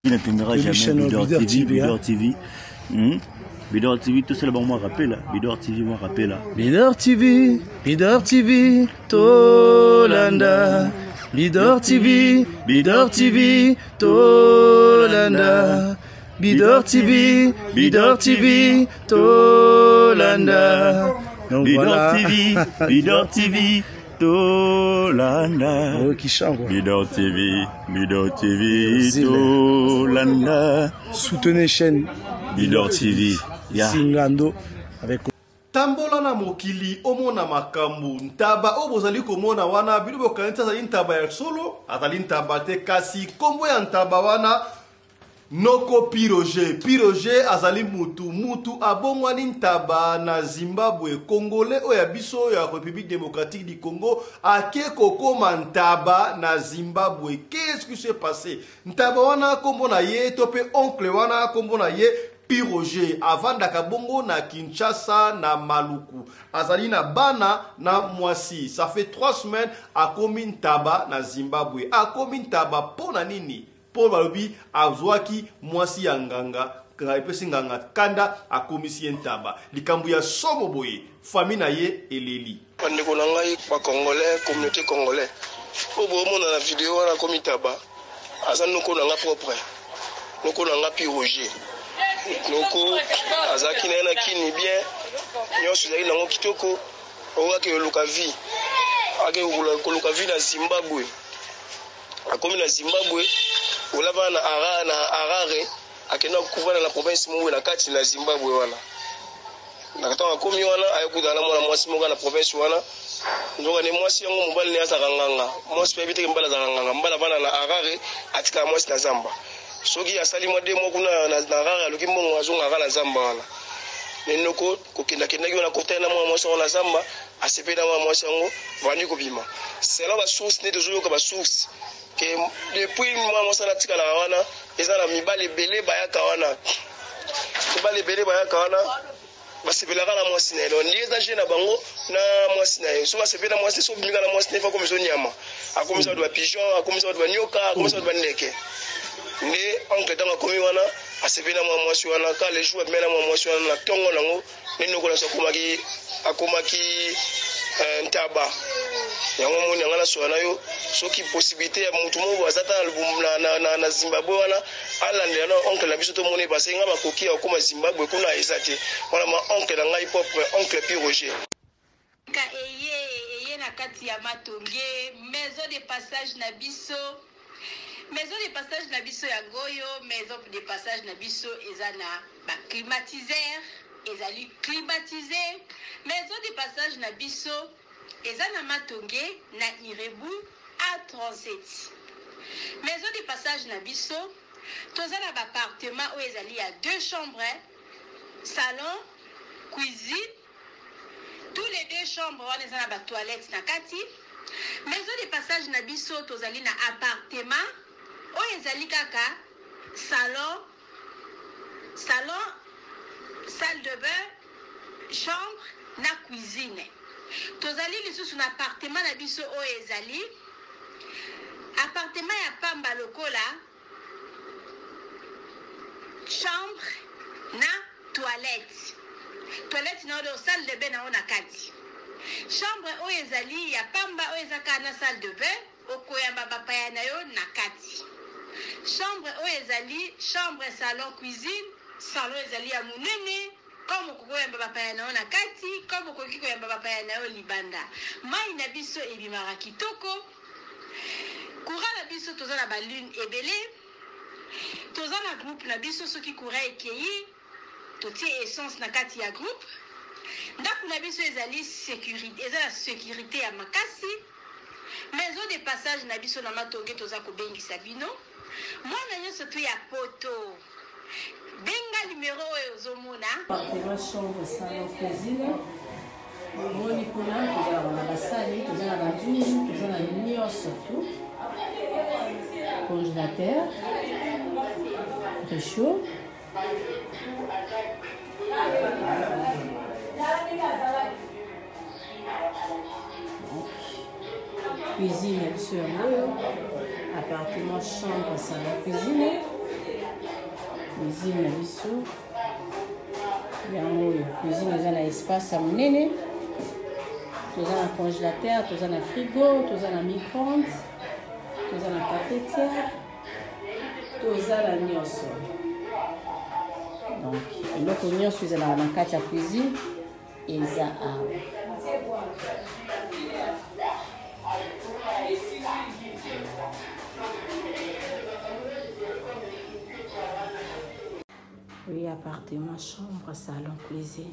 Il n'attendra jamais Bidor TV, Bidor TV. Bidor TV, tout ça là-bas, moi rappelle là. Bidor TV, moi rappelle là. Bidor TV, Tolanda. Bidor TV, Tolanda. Bidor TV, Tolanda. Donc Bidor TV, Tolanda. Oh, qui chante quoi. Bidor TV, Tolanda. Soutenez chaîne Bidor TV. Singando avec tambola na mokili omona makambo ntaba o bozali komona wana bino bokanisa azali ntaba ya solo azali ntaba te kasi kombo ya ntaba wana Noko Piroge azali mutu abongwani ntaba na Zimbabwe Congolais oya biso ya République démocratique du Congo ake kokoma ntaba na Zimbabwe. Qu'est-ce qui s'est passé? Ntaba wana kombo na ye tope oncle wana kombo na ye Piroge avanda kabongo na Kinshasa na Maluku azali na bana na mwasi. Ça fait 3 semaines akomi ntaba na Zimbabwe. Akomi ntaba pona nini? Paul Balobi azwaki mwasi ya nganga epesi nganga kanda akomisi ntaba likambu ya somo boye famille na ye eleli bandeko na ngai ba congolais communauté congolais po bomona na video wana komi ntaba aza noko na nga propre noko na nga Piroge noko azaki na yana kini bien nyonso zaki nango kitoko okaki oluka vie ake koluka vie na Zimbabwe akomi na Zimbabwe olaba na Harare akenda kuvana na province mwe na kati na Zimbabwe wana nakatanga komi wana ayokudana mwana mwasi monga na province wana ndoka ne mwasi yango mobali ne asa kanganga mwasi pe biteke mbala za kanganga mbala bana na Harare atika mwasi na Zamba soki asali mwa demo kuna na Harare aloki mbongo azonga kala Zamba wana nenoko kokenda kendaki wana kotana na mwa mwasi na Zamba asepena mwa mwasi yango vandi kobima sela ba source ne tozoyoka ba source que depuis moi mosala tikala wana ezala mibale belé bayaka wana mibale belé bayaka wana basepelaka na mwasi na elo ndieza je na bango na mwasi na yo so basepela mwasi so bimika na mwasi nefa komiso nyama akomisa watu ba pigeon akomisa watu ba nyoka akomisa watu ba ndeke nde oncle tanga komi wana asepela mwasi wana ka les jours mena mwasi wana na tongo nango nino kola so akomaki ntaba yango moni ngana so na yo soki possibilité ya mutu mo azata na Zimbabwe wana alande na oncle na biso to moni parce nga bakoki ya koma Zimbabwe kuna ezate wana ma oncle na ngai propre oncle Piroge ka eye na kati ya matonge maison de passage na biso ya goyo maison de passage na biso ezana ba climatiseur ezali climatisé maison de passage na biso ezana matonge na Irebu A37 maison de passage na biso tozana ba appartement où ezali ya 2 chambres salon cuisine tous les 2 chambres wana ezana ba toilettes na kati maison de passage na biso tozali na appartement où ezali kaka salon salle de bain chambre na cuisine tozali lisusu na appartement na biso oyo ezali appartement ya pamba lokola chambre na toilette na oyo salle de bain na ona kati chambre oyo ezali ya pamba oyo ezaka na salle de bain okoyamba bapaya na yo na kati chambre oyo ezali chambre salon cuisine salon ezali ya munene comme kokoyamba bapaya na yo na kati comme koki koyamba bapaya na yo libanda mai na biso ebimaka kitoko courant na biso toza na balune ebele toza na groupe na biso soki courant ekei totie essence na kati ya groupe ndako na biso ezali sécurité eza na sécurité ya makasi maison de passage na biso na matonge toza kobengisa bino mwana nyonso to ya poto benga numéro oyo ozomona appartement chambre salon cuisine moni kuna tozala na basali toza na banduni toza na nyonso tout congélateur réchaud cuisine sur l'eau appartement chambre salon cuisine cuisine na biso yango oyo cuisine eza na espace ya monene toza na congélateur toza na frigo toza na micro-ondes toza na cafetière toza na nyonso donc eloko nyonso ezalaka na kati ya cuisine eza awa. Oui, appartement, chambre, salon, cuisine.